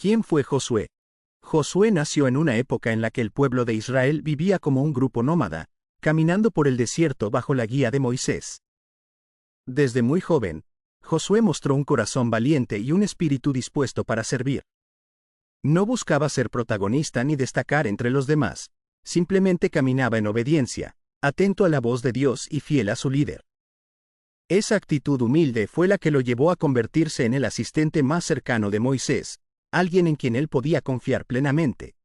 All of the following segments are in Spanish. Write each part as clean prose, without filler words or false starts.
¿Quién fue Josué? Josué nació en una época en la que el pueblo de Israel vivía como un grupo nómada, caminando por el desierto bajo la guía de Moisés. Desde muy joven, Josué mostró un corazón valiente y un espíritu dispuesto para servir. No buscaba ser protagonista ni destacar entre los demás, simplemente caminaba en obediencia, atento a la voz de Dios y fiel a su líder. Esa actitud humilde fue la que lo llevó a convertirse en el asistente más cercano de Moisés, alguien en quien él podía confiar plenamente.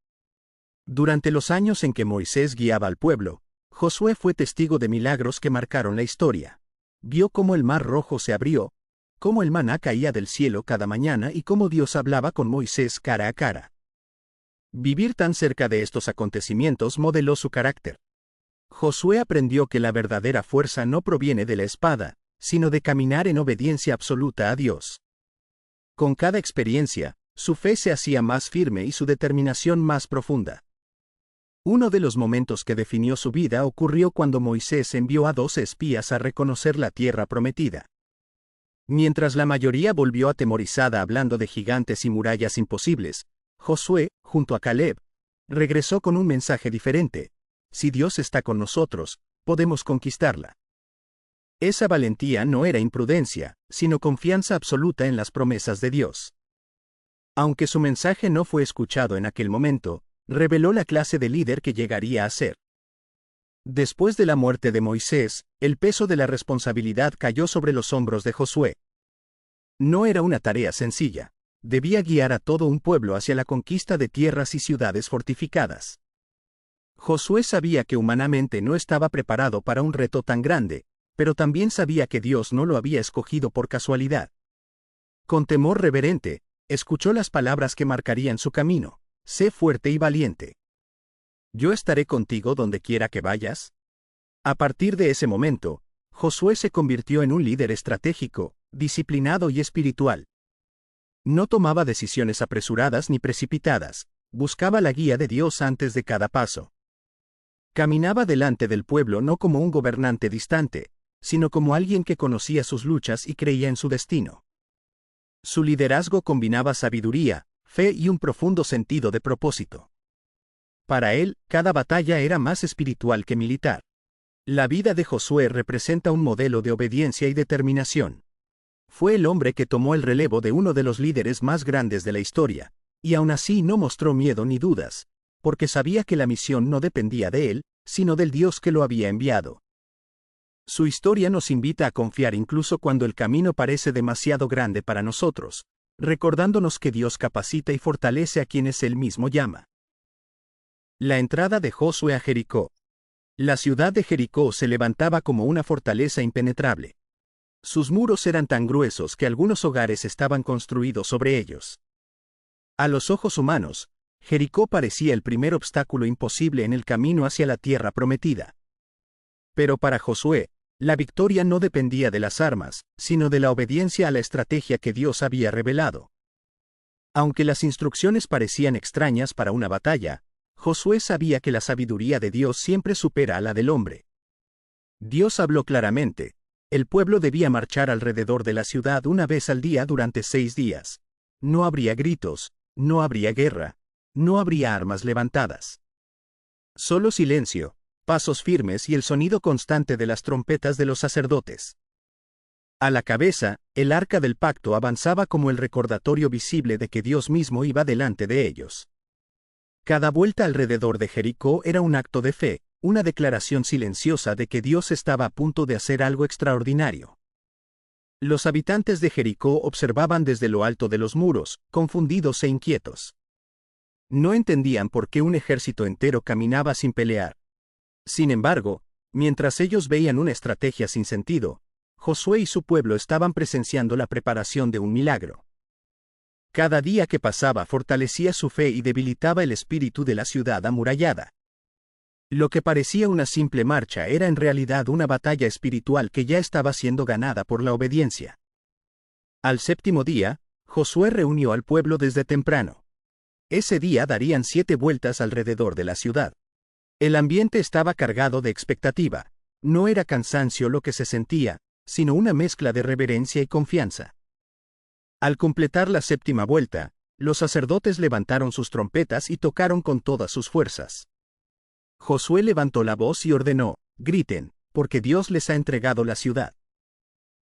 Durante los años en que Moisés guiaba al pueblo, Josué fue testigo de milagros que marcaron la historia. Vio cómo el mar rojo se abrió, cómo el maná caía del cielo cada mañana y cómo Dios hablaba con Moisés cara a cara. Vivir tan cerca de estos acontecimientos modeló su carácter. Josué aprendió que la verdadera fuerza no proviene de la espada, sino de caminar en obediencia absoluta a Dios. Con cada experiencia, su fe se hacía más firme y su determinación más profunda. Uno de los momentos que definió su vida ocurrió cuando Moisés envió a 12 espías a reconocer la tierra prometida. Mientras la mayoría volvió atemorizada hablando de gigantes y murallas imposibles, Josué, junto a Caleb, regresó con un mensaje diferente: si Dios está con nosotros, podemos conquistarla. Esa valentía no era imprudencia, sino confianza absoluta en las promesas de Dios. Aunque su mensaje no fue escuchado en aquel momento, reveló la clase de líder que llegaría a ser. Después de la muerte de Moisés, el peso de la responsabilidad cayó sobre los hombros de Josué. No era una tarea sencilla. Debía guiar a todo un pueblo hacia la conquista de tierras y ciudades fortificadas. Josué sabía que humanamente no estaba preparado para un reto tan grande, pero también sabía que Dios no lo había escogido por casualidad. Con temor reverente, escuchó las palabras que marcarían su camino: sé fuerte y valiente. Yo estaré contigo donde quiera que vayas. A partir de ese momento, Josué se convirtió en un líder estratégico, disciplinado y espiritual. No tomaba decisiones apresuradas ni precipitadas, buscaba la guía de Dios antes de cada paso. Caminaba delante del pueblo no como un gobernante distante, sino como alguien que conocía sus luchas y creía en su destino. Su liderazgo combinaba sabiduría, fe y un profundo sentido de propósito. Para él, cada batalla era más espiritual que militar. La vida de Josué representa un modelo de obediencia y determinación. Fue el hombre que tomó el relevo de uno de los líderes más grandes de la historia, y aún así no mostró miedo ni dudas, porque sabía que la misión no dependía de él, sino del Dios que lo había enviado. Su historia nos invita a confiar incluso cuando el camino parece demasiado grande para nosotros, recordándonos que Dios capacita y fortalece a quienes Él mismo llama. La entrada de Josué a Jericó. La ciudad de Jericó se levantaba como una fortaleza impenetrable. Sus muros eran tan gruesos que algunos hogares estaban construidos sobre ellos. A los ojos humanos, Jericó parecía el primer obstáculo imposible en el camino hacia la tierra prometida. Pero para Josué, la victoria no dependía de las armas, sino de la obediencia a la estrategia que Dios había revelado. Aunque las instrucciones parecían extrañas para una batalla, Josué sabía que la sabiduría de Dios siempre supera a la del hombre. Dios habló claramente: el pueblo debía marchar alrededor de la ciudad una vez al día durante 6 días. No habría gritos, no habría guerra, no habría armas levantadas. Solo silencio, pasos firmes y el sonido constante de las trompetas de los sacerdotes. A la cabeza, el arca del pacto avanzaba como el recordatorio visible de que Dios mismo iba delante de ellos. Cada vuelta alrededor de Jericó era un acto de fe, una declaración silenciosa de que Dios estaba a punto de hacer algo extraordinario. Los habitantes de Jericó observaban desde lo alto de los muros, confundidos e inquietos. No entendían por qué un ejército entero caminaba sin pelear. Sin embargo, mientras ellos veían una estrategia sin sentido, Josué y su pueblo estaban presenciando la preparación de un milagro. Cada día que pasaba fortalecía su fe y debilitaba el espíritu de la ciudad amurallada. Lo que parecía una simple marcha era en realidad una batalla espiritual que ya estaba siendo ganada por la obediencia. Al 7º día, Josué reunió al pueblo desde temprano. Ese día darían 7 vueltas alrededor de la ciudad. El ambiente estaba cargado de expectativa. No era cansancio lo que se sentía, sino una mezcla de reverencia y confianza. Al completar la 7ª vuelta, Los sacerdotes levantaron sus trompetas y tocaron con todas sus fuerzas. Josué levantó la voz y ordenó: griten, porque Dios les ha entregado la ciudad.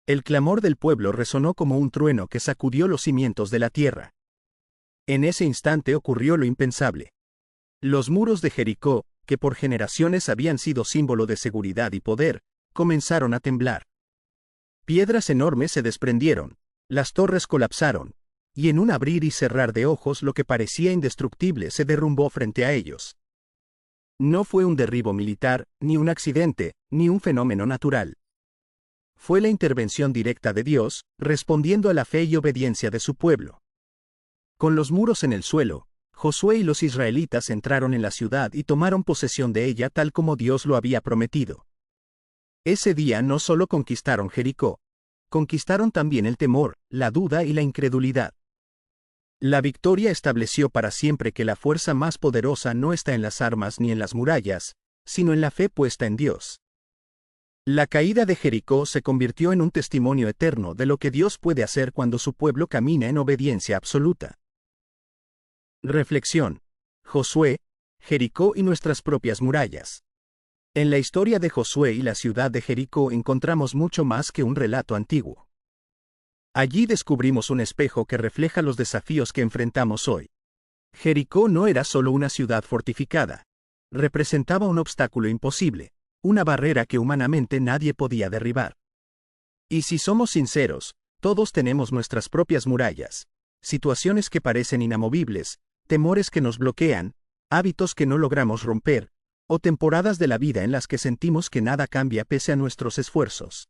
El clamor del pueblo resonó como un trueno que sacudió los cimientos de la tierra. En ese instante ocurrió lo impensable. Los muros de Jericó, que por generaciones habían sido símbolo de seguridad y poder, comenzaron a temblar. Piedras enormes se desprendieron, las torres colapsaron, y en un abrir y cerrar de ojos lo que parecía indestructible se derrumbó frente a ellos. No fue un derribo militar, ni un accidente, ni un fenómeno natural. Fue la intervención directa de Dios, respondiendo a la fe y obediencia de su pueblo. Con los muros en el suelo, Josué y los israelitas entraron en la ciudad y tomaron posesión de ella tal como Dios lo había prometido. Ese día no solo conquistaron Jericó, conquistaron también el temor, la duda y la incredulidad. La victoria estableció para siempre que la fuerza más poderosa no está en las armas ni en las murallas, sino en la fe puesta en Dios. La caída de Jericó se convirtió en un testimonio eterno de lo que Dios puede hacer cuando su pueblo camina en obediencia absoluta. Reflexión. Josué, Jericó y nuestras propias murallas. En la historia de Josué y la ciudad de Jericó encontramos mucho más que un relato antiguo. Allí descubrimos un espejo que refleja los desafíos que enfrentamos hoy. Jericó no era solo una ciudad fortificada. Representaba un obstáculo imposible, una barrera que humanamente nadie podía derribar. Y si somos sinceros, todos tenemos nuestras propias murallas, situaciones que parecen inamovibles, temores que nos bloquean, hábitos que no logramos romper, o temporadas de la vida en las que sentimos que nada cambia pese a nuestros esfuerzos.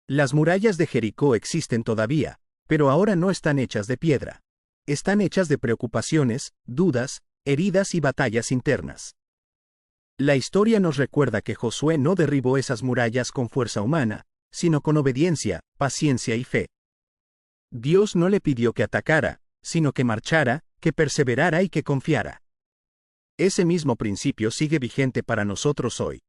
Las murallas de Jericó existen todavía, pero ahora no están hechas de piedra. Están hechas de preocupaciones, dudas, heridas y batallas internas. La historia nos recuerda que Josué no derribó esas murallas con fuerza humana, sino con obediencia, paciencia y fe. Dios no le pidió que atacara, sino que marchara, que perseverara y que confiara. Ese mismo principio sigue vigente para nosotros hoy.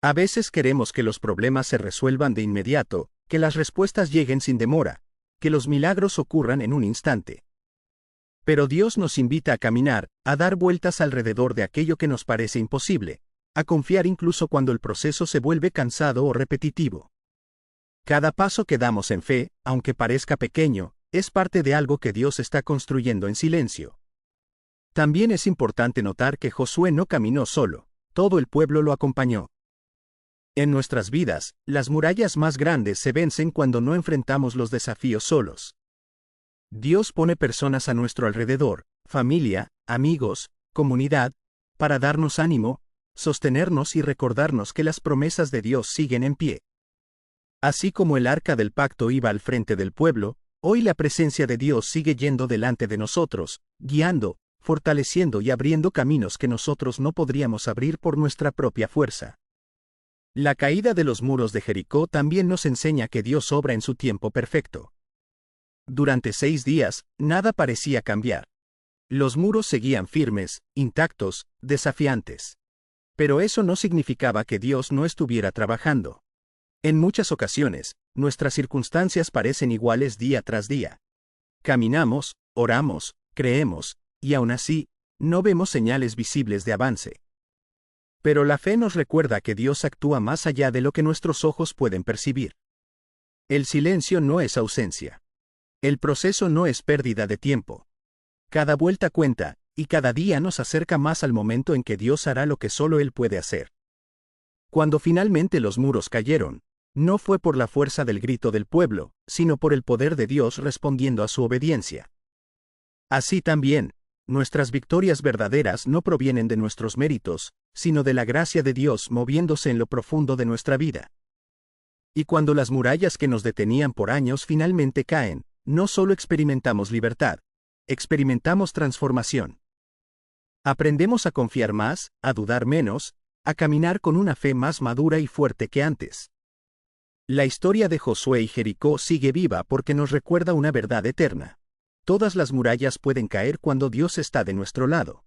A veces queremos que los problemas se resuelvan de inmediato, que las respuestas lleguen sin demora, que los milagros ocurran en un instante. Pero Dios nos invita a caminar, a dar vueltas alrededor de aquello que nos parece imposible, a confiar incluso cuando el proceso se vuelve cansado o repetitivo. Cada paso que damos en fe, aunque parezca pequeño, es parte de algo que Dios está construyendo en silencio. También es importante notar que Josué no caminó solo, todo el pueblo lo acompañó. En nuestras vidas, las murallas más grandes se vencen cuando no enfrentamos los desafíos solos. Dios pone personas a nuestro alrededor, familia, amigos, comunidad, para darnos ánimo, sostenernos y recordarnos que las promesas de Dios siguen en pie. Así como el arca del pacto iba al frente del pueblo, hoy la presencia de Dios sigue yendo delante de nosotros, guiando, fortaleciendo y abriendo caminos que nosotros no podríamos abrir por nuestra propia fuerza. La caída de los muros de Jericó también nos enseña que Dios obra en su tiempo perfecto. Durante 6 días, nada parecía cambiar. Los muros seguían firmes, intactos, desafiantes. Pero eso no significaba que Dios no estuviera trabajando. En muchas ocasiones, nuestras circunstancias parecen iguales día tras día. Caminamos, oramos, creemos, y aún así, no vemos señales visibles de avance. Pero la fe nos recuerda que Dios actúa más allá de lo que nuestros ojos pueden percibir. El silencio no es ausencia. El proceso no es pérdida de tiempo. Cada vuelta cuenta, y cada día nos acerca más al momento en que Dios hará lo que solo Él puede hacer. Cuando finalmente los muros cayeron, no fue por la fuerza del grito del pueblo, sino por el poder de Dios respondiendo a su obediencia. Así también, nuestras victorias verdaderas no provienen de nuestros méritos, sino de la gracia de Dios moviéndose en lo profundo de nuestra vida. Y cuando las murallas que nos detenían por años finalmente caen, no solo experimentamos libertad, experimentamos transformación. Aprendemos a confiar más, a dudar menos, a caminar con una fe más madura y fuerte que antes. La historia de Josué y Jericó sigue viva porque nos recuerda una verdad eterna. Todas las murallas pueden caer cuando Dios está de nuestro lado.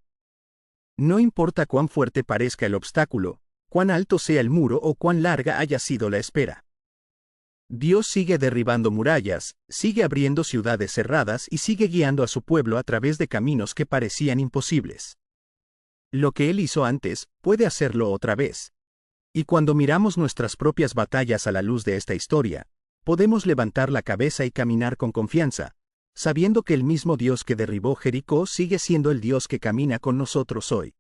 No importa cuán fuerte parezca el obstáculo, cuán alto sea el muro o cuán larga haya sido la espera. Dios sigue derribando murallas, sigue abriendo ciudades cerradas y sigue guiando a su pueblo a través de caminos que parecían imposibles. Lo que Él hizo antes, puede hacerlo otra vez. Y cuando miramos nuestras propias batallas a la luz de esta historia, podemos levantar la cabeza y caminar con confianza, sabiendo que el mismo Dios que derribó Jericó sigue siendo el Dios que camina con nosotros hoy.